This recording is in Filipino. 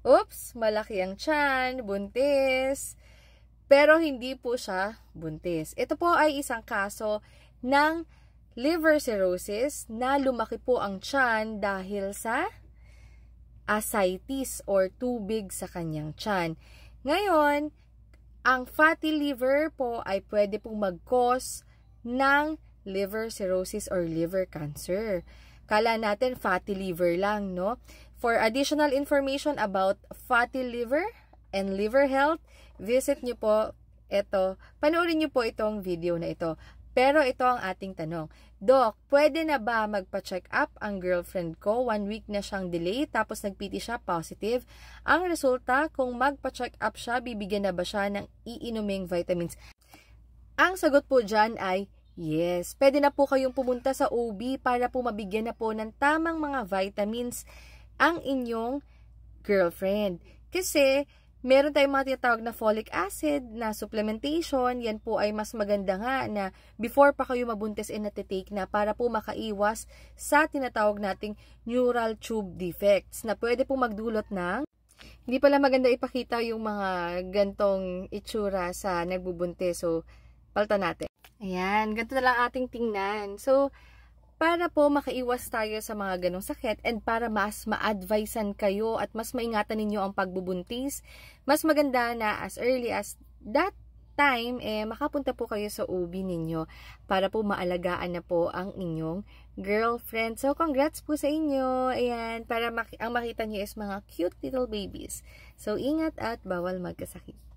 oops, malaki ang tiyan, buntis. Pero hindi po siya buntis. Ito po ay isang kaso ng liver cirrhosis na lumaki po ang tiyan dahil sa ascites or tubig sa kanyang tiyan. Ngayon, ang fatty liver po ay pwede pong mag-cause ng liver cirrhosis or liver cancer. Kala natin fatty liver lang, no? For additional information about fatty liver and liver health, visit nyo po panoorin nyo po itong video na ito. Pero ito ang ating tanong. Doc, pwede na ba magpa-check up ang girlfriend ko? 1 week na siyang delay, tapos nag-PT siya positive. Ang resulta, kung magpa-check up siya, bibigyan na ba siya ng iinuming vitamins? Ang sagot po dyan ay yes. Pwede na po kayong pumunta sa OB para po mabigyan na po ng tamang mga vitamins ang inyong girlfriend. Kasi meron tayong mga tinatawag na folic acid na supplementation. Yan po ay mas maganda nga na before pa kayo mabuntis natitake na para po makaiwas sa tinatawag nating neural tube defects na pwede po magdulot ng hindi pala maganda ipakita yung mga gantong itsura sa nagbubuntis. So, palta natin. Ayan, ganito na lang ating tingnan. So, para po makaiwas tayo sa mga ganong sakit and para mas ma-advisean kayo at mas maingatan ninyo ang pagbubuntis, mas maganda na as early as that time, makapunta po kayo sa OB ninyo para po maalagaan na po ang inyong girlfriend. So, congrats po sa inyo. Ayan, para ang makita nyo is mga cute little babies. So, ingat at bawal magkasakit.